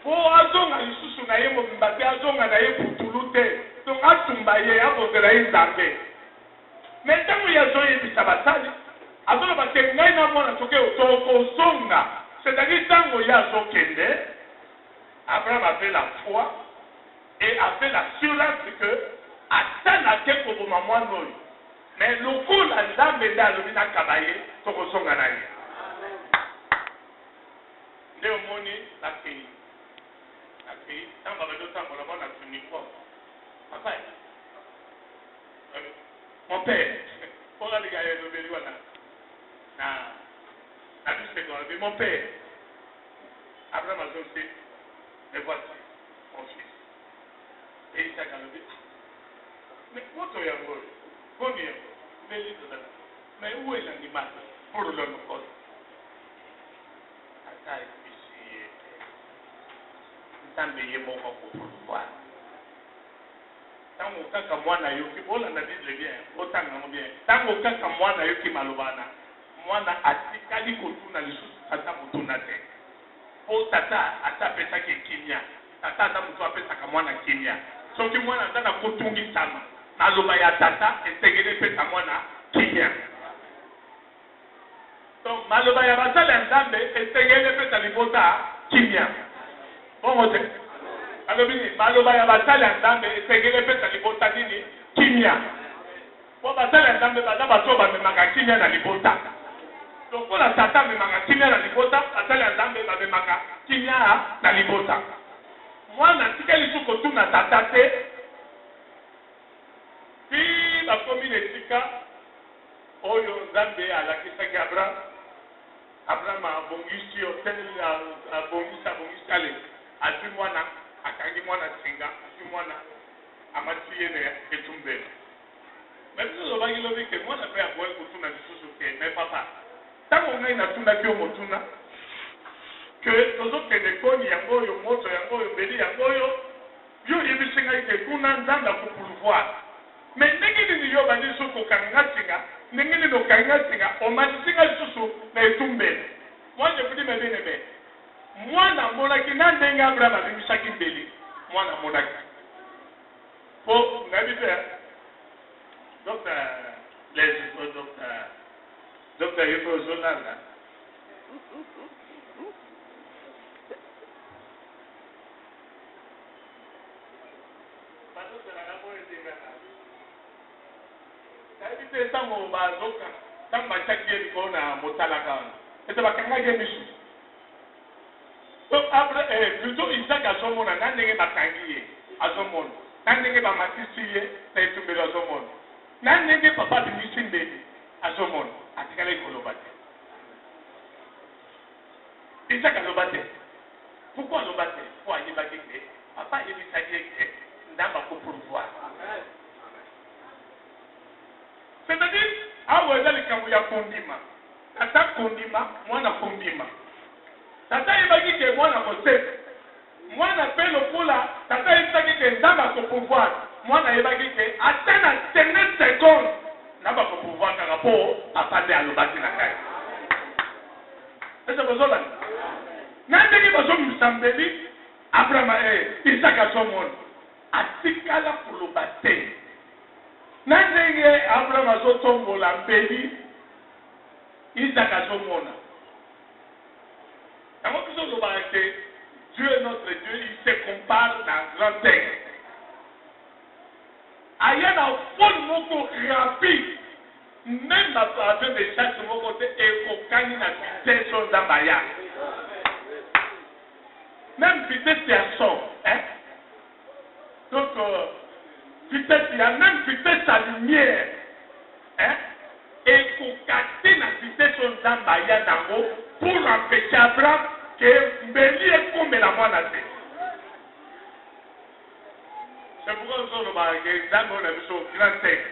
E: po azonga lisusu na ye mobimba te azonga na ye putulu te donc atumba ye akozela ye nzambe. Mais ntango ye azoyebisa basali azoloba te ngai na mwana toke tokozonga, c'est-à-dire ntango ye azokende Abraham avait la foi et avait l'assurance que atana ke koboma mwana oyo mais lokola nzambe nde alobi nakaba ye tokosonga na ye nde omoni nakei ntango babandi otambola mwana uniforme papa mon père mpona linga elobeli wana na bisekoabi mon père Abraham azoti me voici mon fils et Isaac alobi mais moto yango oyo boni yango mbeli tozala mais où est l'animal pour le mokolo ata ebisi ye nzambe ye moko kopouvoir ntango kaka mwana yoki bolanda bible bien otangango bien ntango kaka mwana yoki malobana mwana atikali kotuna lisusu ata motuna te po tata ata apesaki kimia tata ata moto apesaka mwana kimia soki mwana aza na kotungisama maloba ya tata esengeli epesa mwana kimia donc maloba ya basali ya nzambe esengeli epesa libota kimia bongo te alobi nini maloba ya basali ya nzambe esengeli epesa libota nini kimia po basali ya nzambe baza bato oyo bamemaka kimia na libota lokola tata amemaka kimia na libota basali ya nzambe bamemaka kimia na libota mwana atikali su kotuna tata te ti bakomi na esika oyo nzambe alakisaki abraham abongisi abongisi ale azwi mwana akangi mwana singa azwi mwana amati ye na etumbelo me biso lobaki lobi ke mwana mpe akoki kotuna lisusu te me papa ntango ngai natundaki yo motuna ke tozokende koni yango oyo moto yango oyo mbeli yango oyo yo oyebisi ngai ke kuna nzambe akopouvoir me ndenge nini yo bandi lisusu kokanga singa ndenge nini okanga singa omatisi ngai lisusu na etumbelo moi je vous dis mes bien-aimés mwana amonaki na ndenge abraham abimisaki mbeli mwana amonaki po nayebi te docteur yepe ozolanda nayebi te ntango bazoka ntango batiaki ye likolo na motalaka wana ete bakangaki ye misu plutôt Isaac azomona na ndenge bakangi ye azomona na ndenge bamatisi ye na etumbelo azomona na ndenge papa abimisi mbeli azomona atikali koloba te Isaac aloba te pourquoi aloba te po ayebaki te papa ayebisaki ye ke nzambe akopouvoir c'est-à-dire awa eza likambo ya kondima tata kondima mwana kondima tata yebaki ke mwana koseka mwana mpe lokola tata yebisaki ke nzambe akopouvoir mwana yebaki ke ata na dernière seconde nzambe akopouvoir kaka mpo papa nde alobaki na ngai ese bozolanda na ndenge bazomimisa mbeli abrahama isaka azomona atikala koloba te na ndenge abrahama azotombola mbeli isaka azomona yango biso olobaka ke Dieu est notre Dieu, il se compare dans grand texte. Aya na fol moko rapide, même avec des chasses moko te ekokani na vitesse nzambaya. Même vitesse ya son, hein? Donc vitesse ya même vitesse à lumière, hein? Ekokati na vitesse nzambaya nango pour empêcher Abraham que mbeli ekombela mwana te. C'est pourquoi nous sommes dans le grand texte.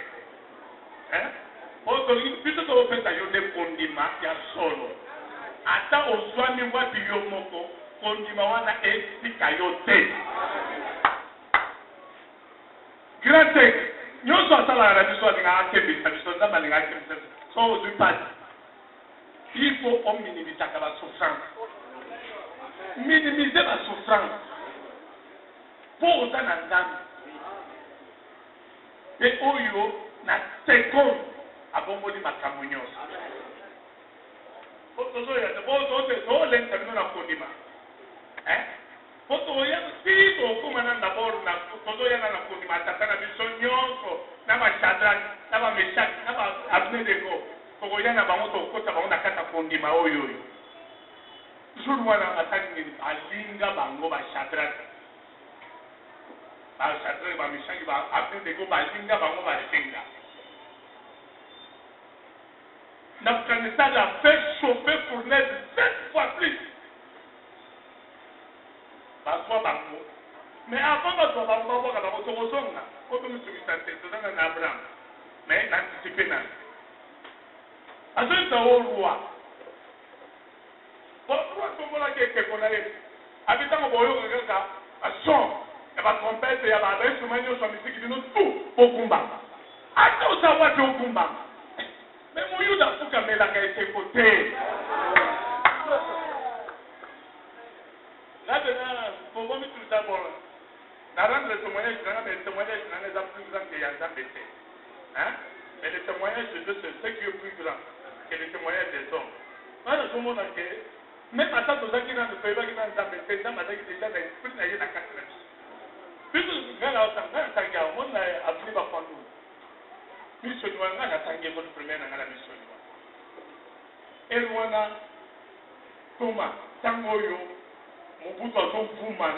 E: Puisque nous faisons des condiments, il y a solo. Ata ozwami wapi yo moko, kondima wana esika yo te. Grand texte. Nyonso asala na biso alinga akebisa biso nzambe alinga akebisa so ozwi pasi. Il faut minimiser la souffrance. Minimiser la souffrance. Pour autant d'ensemble. Et oyo na seconde abongoli makambo nyonso. tozoya si tokóma d'abord na tozoyana na kondima tata na biso nyonso na bachadraki na bameshaki na baabednego tokoya na bango tokota bango na kati ya kondima oyo jour wana asali nini alinga bango bachadraki bameshaki baabednego balinga bango basenga Nebuchadnezzar a fait chauffer fournaise 7 fois plus. Mais avant de voir Abraham, mais l'anticipé n'a. À ce temps, au roi, habitant au boyau, à son, et ma trompette, et à ma belle, sur ma musique, il nous tout au combat. Attends, ça va au combat. Mais mon Yuda Foukamela a été voté. Là, pour moi, tout d'abord, la rendre le témoignage, mais le témoignage n'est pas plus grand que Yann. Mais le témoignage de Dieu, c'est ce qui est plus grand que le témoignage des hommes. Moi, je me dis que même à ça, nous avons dit que nous avons dit que nous avons dit que nous avons dit que nous avons dit puis, nous avons dit que nous avons dit mission wanga na tangi ko premier na ngala mission wa elwana toma tango yo mobutu azovuma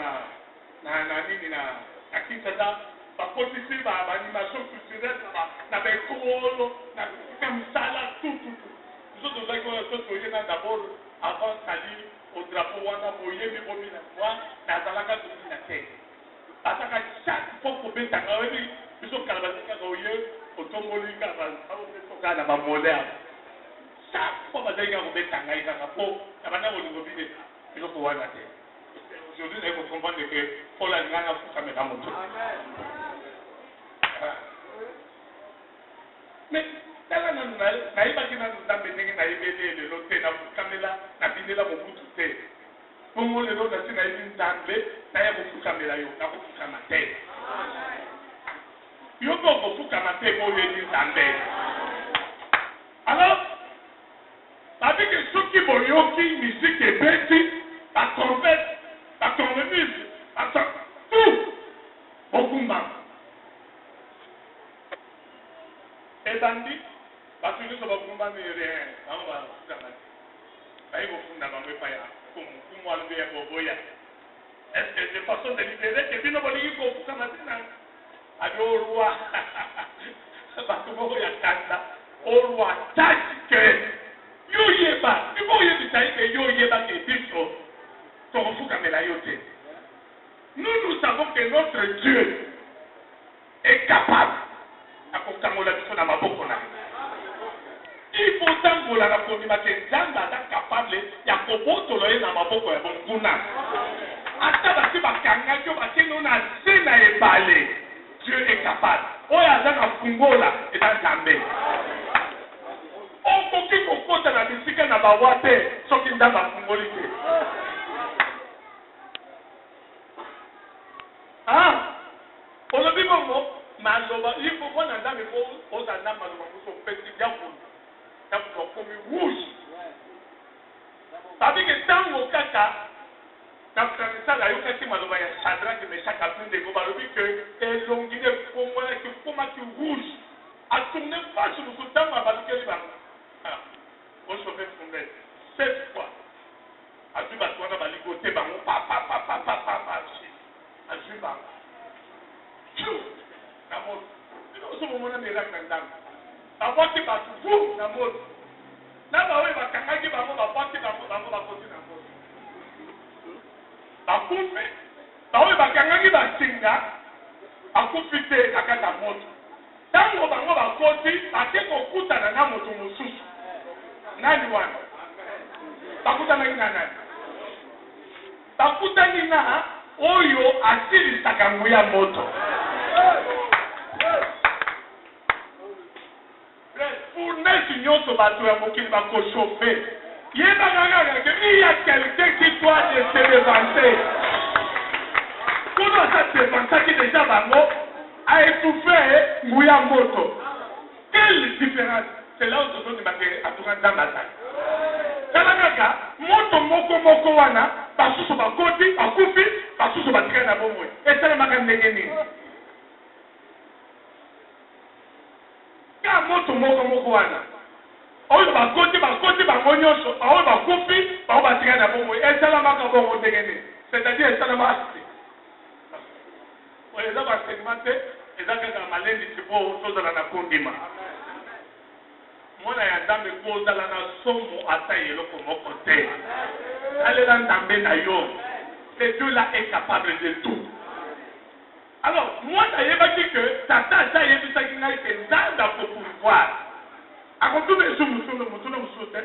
E: na nini na akitata bakotisi ba animation culturelle na bekolo na kamsala tout nous autres oyena d'abord avant sali au drapeau wana boyebi bomina moi na zalaka tobina te ataka chaque fois ko betanga webi biso kalabasika ko ye otomboli kaka toka na bamolea chaque fois bazalika kobetanga kaka po na banda bolingo bine biloko wana te aujourd'hui naye kocomprendre que paul alinganga afukamela moto mais tala nanu nayebaki nanu nzambe ndenge nayebeli lelo te nafukamela nabindela mobutu te bongo lelo nasi nayebi nzambe naye kofukamela yo nakofukama te yo peux kofukama te po oyebi nzambe alors babi ke soki boyoki misike ebeti batrompete bacornemuse tout bokumbama ebandi bato nyonso bakumbami rien bango bafukama te bayi kofunda bango epai ya kumu alobi ya boboya est ce que de façon délibérée ke bino bolingi kofukama te na abi au roi bato moko ya kanda au roi taki ke yo yeba ibo oyebisa ye ke yo yeba ke biso tokofukamela yo te nous savons que notre Dieu est capable ya kokangola biso na maboko na il faut tambola na kondima ke nzambe aza capable ya kobotola ye na maboko ya bonguna ata basi bakangaki yo bakeno na se na ebale Dieu est capable. Oyo aza na fungola eza nzambe. Okoki kokota na bisika na bawa te soki nzambe afungoli te. Olobi bongo maloba ifo mpona nzambe po ozanda maloba moso opesi yakulu akomi rouge. Sabi ke ntango kaka Nebuchadnezzar ayokaki maloba ya Shadraki, Meshaki, Abednego balobi ke elongile ekomaki rouge atourne face mosu ntango abalukeli bango ochauffe fournaise 7 fois azwi bato wana baligote bango azwi bango na moto oso bomona miracle na nzambe abwaki bato vu na moto na baoyo bakangaki bango babwaki bango bakoti na moto bakufi baoyo bakangaki basinga akufi te na kati ya moto ntango bango bakoti bake kokutana na moto mosusu nani wana bakutanaki na nani bakutani na oyo asilisaka nguya moto fournaise nyonso bato ya mokili bakochauffe yebakakaka ke il y a quelqu'un qui doit se dévancer kuna asa dévansaki déjà bango a étouffé nguya moto. Quelle différence? C'est là où tozo ndimake atunga nzambe azali tala kaka moto moko wana basusu bakoti bakufi ndenge nini ka moto moko wana oyo bakoti bango nyonso oyo bakufi bao batika na bongo esalamaka bongo ndenge nini c'est-à-dire esalamaka te oyo eza basenima te eza kaka malendisi po tozala na kondima mwana ya nzambe po ozala na somo ata eloko moko te alela nzambe na yo ce Dieu là est capable de tout. Alors moi nayebaki que tata aza yebisaki ngai ke nzambe akopouvoir akotuna esu motuna mosusu te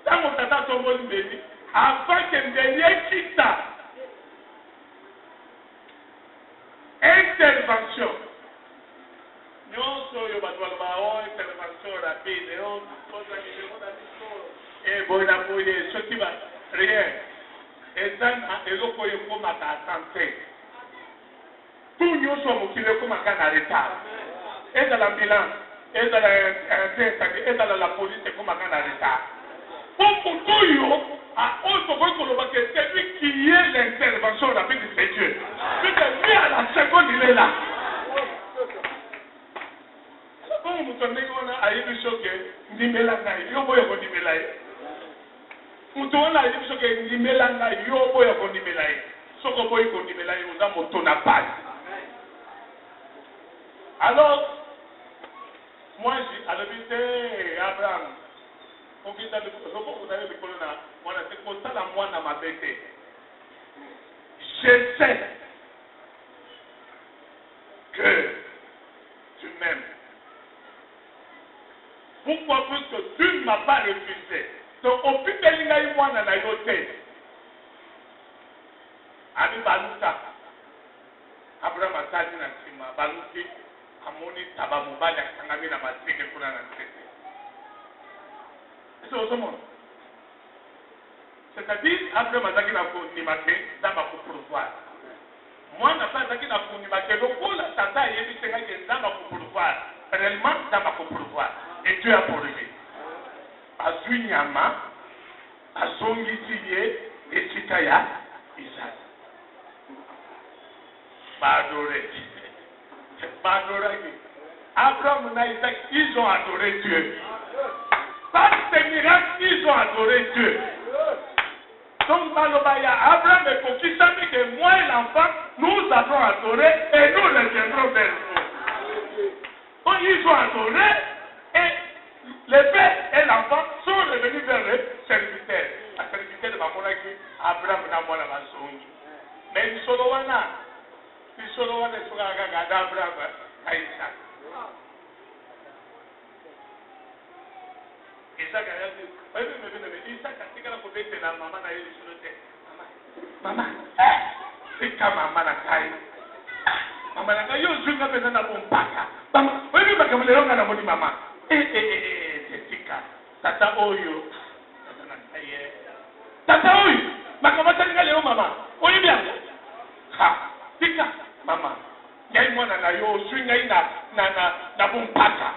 E: ntango tata atomboli mbeli afin ke mbeli ekita intervention nyonso oyo bato baloba o intervention rapide boye na boye soki rien eza na eloko oyo ekomaka asante tout nyonso ya mokili ekomaka na retard ezala ambulance ezala ezala la police ekomaka na retard po motu oyo oyo tokoki koloba ke celui qui est l'intervention rapide c'est Dieu puisque lui à la seconde il est là oyo moto ndenge wana ayebi soki ndimela ngai yo boya kondimela ye moto wana ayebi soki ndimela ngai yo boya kondimela ye soki oboyi kondimela ye oza moto na pasi. Alors moi alobi te Abraham okita loko kozala likolo na mwana te kosala mwana mabe te je sais que tu m'aimes. Pourquoi? Parce que tu ne m'as pas refusé. Donc, au plus de l'inaï, moi, n'a yo te. Ami baluta. Abraham a tali na sima. Baluti. Amoni taba mobali a kangami na masike kuna na sike. C'est au monde. C'est-à-dire, Abraham a zaki na kunimake, zamba kupurvoir. Moi, n'a pas zaki na kunimake. Donc, pour la tata, il y a eu senga qui zamba kupurvoir. Réellement, zamba kupurvoir. Et Dieu a pourvu. Azui nyama, azongisi ye, esika ya Isaac. Badoré. Abraham et Isaac, ils ont adoré Dieu. Par ces miracles, ils ont adoré Dieu. Donc, Abraham et pour qui savait que moi et l'enfant, nous avons adoré et nous reviendrons vers vous. Donc, ils ont adoré. Et le père et l'enfant sont revenus vers le serviteur. La serviteur de Mamonaki, Abraham n'a pas la maçonnerie. Mais il Solowana est sur la gaga d'Abraham à Isaac. Isaac a dit, Isaac a dit que la côté de la maman a eu sur le thé. Maman, c'est comme maman a caillé. Maman a caillé, je ne peux pas bon paka. Maman, oui, mais comme les gens ont dit maman. Tika, tata oyo, tata oyo, makamata nga leo mama, oyo bien, ha, tika, mama, yai mwana na yo, swinga ina na bumpaka,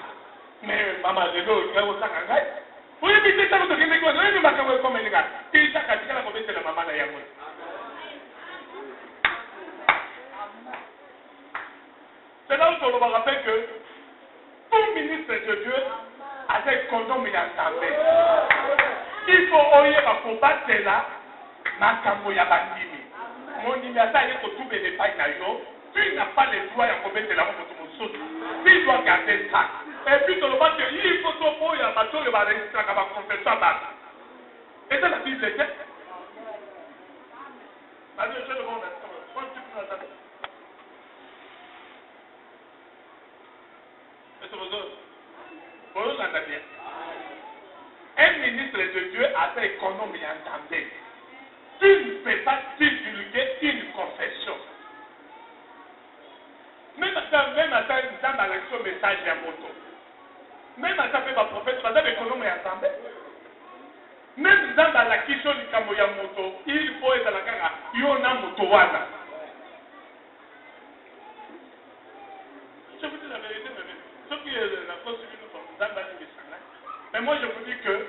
E: mais mama lelo, yao sanga ngai, oyo bien tata to kende kwa, oyo bien makamwe kome nga, tika katika la kobete la mama na yango. C'est là où on va rappeler que tout ministre de Dieu avec condom et ensemble. Il faut oyer ma combattre là, ma kambo ya bandimi. Mon imata est que tout n'est pas nayo. Tu n'as pas le droit de commettre la honte de mon tu dois garder ça. Et puis dans le bas, il faut que tu aies un bateau de enregistrer comme un confesseur à base. Et c'est la Bible, c'est ça? Allez, je le vois maintenant. Un ministre de Dieu avec économie entendée. Tu ne peux pas divulguer une confession. Même à ça, dans la lecture message à moto. Même à ça, ma prophète, madame économie entendée. Même dans la question du Kamoya moto, il faut être à la cara, il y a un moto wana. Je vous dis la vérité, ce qui est la cause de nous sommes dans la mission. Mais moi je vous dis que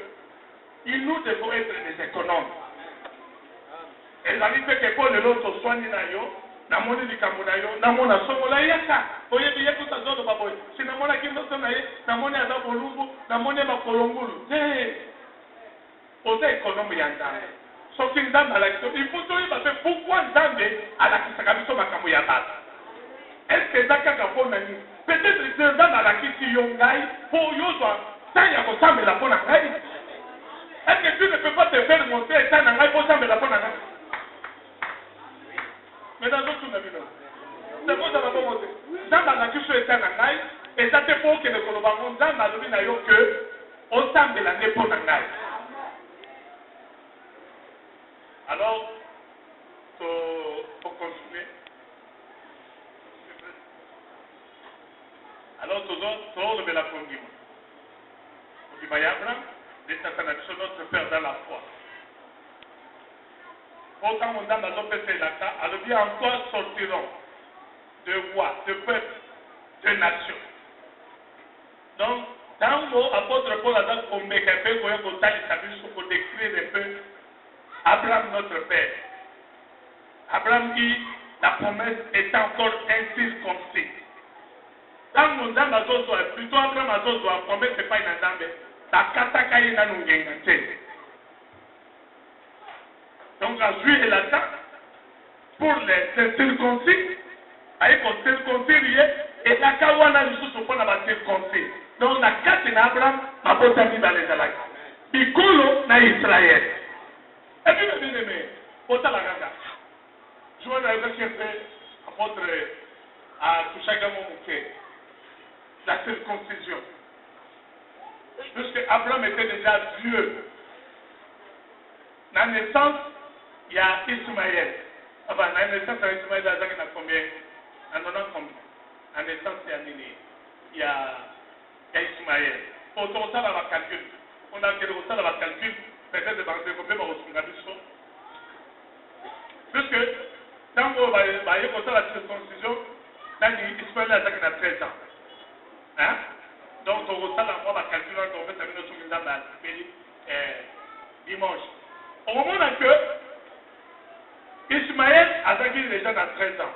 E: nous devons être des économes. Et la vie fait que pour l'autre soigne nayo, namoni likambo na yo namona songola yaka oyebi ye kuta zono baboye si namona kindoto na ye namoni aza bolumbu namoni makolongulu te oza économe ya nzambe soki nzambe alakisi il faut toyeba mpe pourkui nzambe alakisaka biso makambo ya bato estce eza kaka mpo na nini peut-être nzambe alakisi yo ngai mpo yozwa ntan ya kosambela mpo na ngai est-ce que tu ne peux pas te faire monter etat na ngai mpo osambela mpo na ngai mais nazotuna bino sekozala bongo te nzambe alakisi yo etat na ngai eza te mpo okende koloba ngo nzambe alobi na yo ke osambela nde mpo na ngai. Alors, pour continuer, alors toujours de la conduite. On dit Abraham, notre Père dans la foi. Autant mon âme a l'opété là, alors bien en toi sortiront de rois, de peuples, de nations. Donc, dans le mot, apôtre Paul a dit qu'on met un peu pour décrire un peu Abraham notre père. Abraham dit, la promesse est encore incirconcis. Dans mon âme a plutôt Abraham a la promesse n'est pas une âme. La kataka est dans nous. Donc la juif est là pour les circoncis. Avec un circoncis et la kawana nous sous pour la circoncis. Donc la katena Abraham a porté dans les alacs. Bikolo na Israël. Et puis, mes bien-aimés, pour ta la gaga, je vais vous dire que apôtre à Touchaga Momouké, la circoncision. Puisque Abraham était déjà vieux. Dans la naissance, il y a Ismaël. Enfin, dans la naissance, il y a Ismaël, il y a combien? En 90 combien? En naissance, il y a Ismaël. Pour tout ça, on va calcul. On a quelque chose dans le calcul. Peut-être dans le problème au Sungabiso. Puisque, dans la circoncision, Ismaël a 13 ans. Hein? Donc, on ressent la voix calculer qu'on fait terminer notre dans la dimanche. Au moment que Ismaël a déjà dans 13 ans.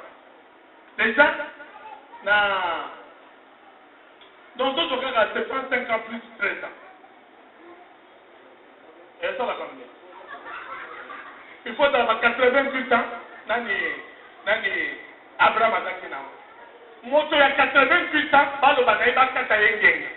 E: Déjà, dans d'autres cas, c'est 35 ans plus 13 ans. Et ça va combien? Il faut avoir 88 ans, Abraham a dit non. Moto ya 88 ans, balo banayi bakata yengenge.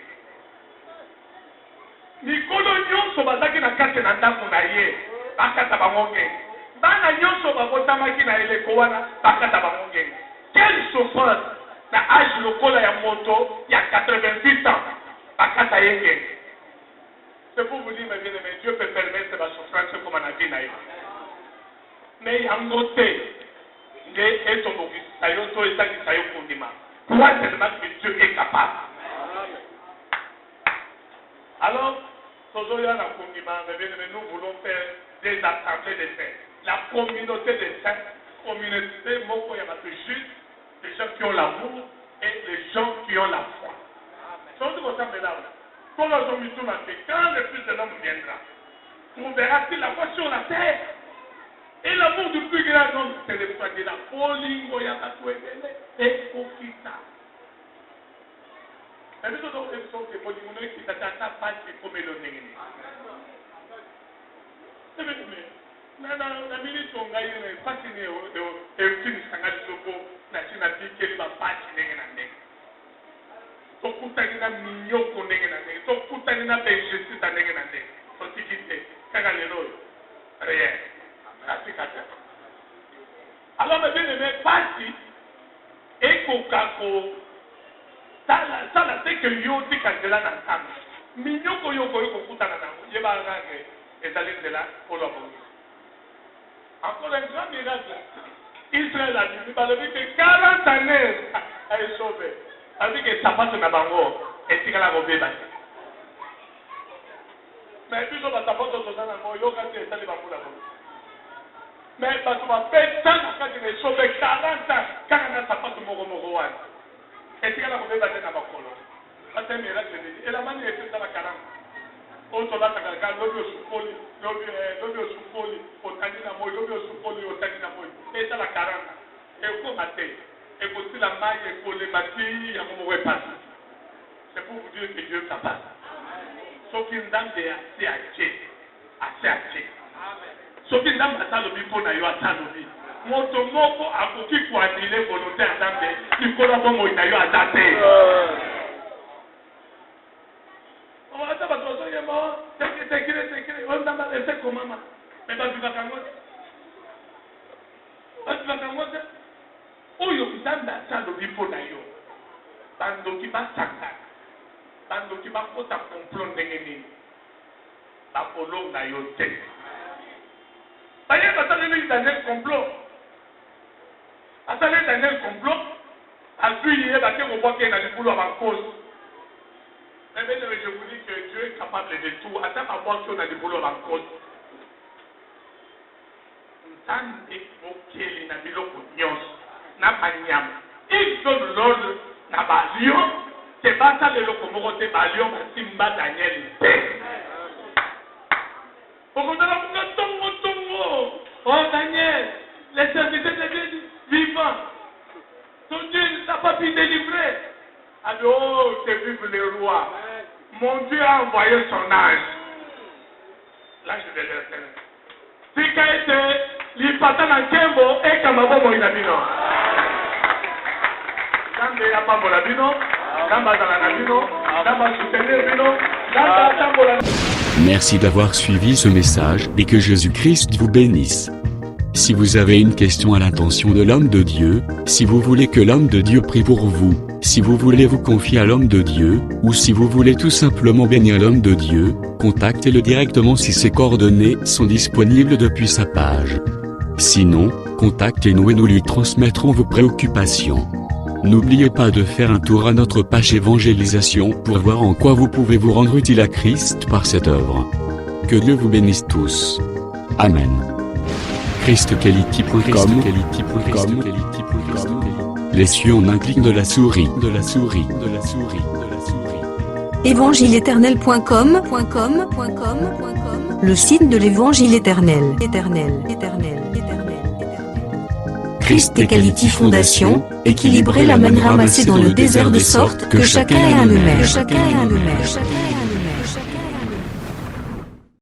E: Mikolo nyonso bazaki na kati na ndako na ye, bakata bango ngenge. Bana nyonso babotamaki na eleko wana, bakata bango ngenge. Quelle souffrance na âge lokola ya moto ya 88 ans, bakata yengenge. C'est pour vous dire, mes bien-aimés, Dieu peut permettre la souffrance comme on a dit naïf. Mais il y a un côté, et son office, ça y est, tout est ça qui s'aille au condiment. Pourquoi tellement que Dieu est capable? Alors, toujours il y a un condiment, mes bien-aimés, nous voulons faire des assemblées de saints. La communauté des saints, communauté, moko yamate juste, les gens qui ont l'amour et les gens qui ont la foi. C'est ce qu'on s'appelle là. Quand le Fils de l'homme viendra, trouvera-t-il la foi sur la terre? Et l'amour du plus grand homme, c'est le foi de la Polingo Yakatouébele et Okita. Et nous avons des choses que Polingo qui s'attachent à pas de comme le nez. C'est bien, mais la ministre, on a eu une fascinée et une sangade de beau, nationalité qui va pas chiner en nez. Tokutanina minyoko ndenge na ndenge, tokutanina bejesi ta ndenge na ndenge, totikite kaka lelo rien atikata. Alors mes bien-aimés, pasi ekokako sala te que yo tikatela na nzambe minyoko yoko ekokutana nango yeba ngake ezali nzela polo abongi. Encore un grand miracle. Israël a dit balobi que 40 années a été sauvé. Avec que ça passe na bango et tika la robeba. Mais puis on va savoir que ça na mo yo ka te ça les bambula. Mais parce qu'on va faire ça quand il est sauvé 40 ans quand on a ça passe moro wan. Et tika la robeba na bakolo. Ça c'est miracle et la manière est ça la 40. On se va ta lobi osufoli, lobi osufoli, otani na mo lobi osufoli otani na mo. Et ça la 40. ekoma te ekosila mai ekolema ti yango moko epasi. C'est pour vous dire que Dieu est capable. Soki nzambe ase ache. Soki nzambe asalobi mpo na yo asalobi. Moto moko akoki koanile volonté ya nzambe likolo ya bomoi na yo aza te. Ata bato bazoyeba tekile oyo nzambe ese komama me bazwikaka yango te. Oyo nzambe asalobi mpo na yo bandoki basangana, bandoki bakota complot ndenge nini bakolonga yo te. Bayeba asaleli Daniel complot, asaleli Daniel complot azwi ye bake kobwake na likulu ya bakosi. Mais je vous dis que Dieu est capable de tout. Ata babwaki yo na likulu ya bakosi nzambe mokeli na biloko nyonso na banyama izolu lolo na balion te basala eloko moko te balion basimba Daniel te. Okozala kuka tongo. Oh Daniel, les serviteurs de Dieu vivants, ton Dieu ne t'a pas pu délivrer. Alors, oh, que vive le roi. Mon Dieu a envoyé son ange. L'ange de l'Éternel. Si kaite lipata na nkembo ekama bomo inabino. Nzambe apambola bino, nzambe azala na bino, nzambe asoutenir bino, nzambe atambola.
B: Merci d'avoir suivi ce message et que Jésus-Christ vous bénisse. Si vous avez une question à l'intention de l'homme de Dieu, si vous voulez que l'homme de Dieu prie pour vous, si vous voulez vous confier à l'homme de Dieu, ou si vous voulez tout simplement bénir l'homme de Dieu, contactez-le directement si ses coordonnées sont disponibles depuis sa page. Sinon, contactez-nous et nous lui transmettrons vos préoccupations. N'oubliez pas de faire un tour à notre page évangélisation pour voir en quoi vous pouvez vous rendre utile à Christ par cette œuvre. Que Dieu vous bénisse tous. Amen. ChristQuality.com. Les cieux en un clic de la souris.
A: Évangile-éternel.com, le site de l'évangile éternel. Christ et Quality Fondation, équilibrer la manne ramassée dans le désert de sorte que chacun ait un numère.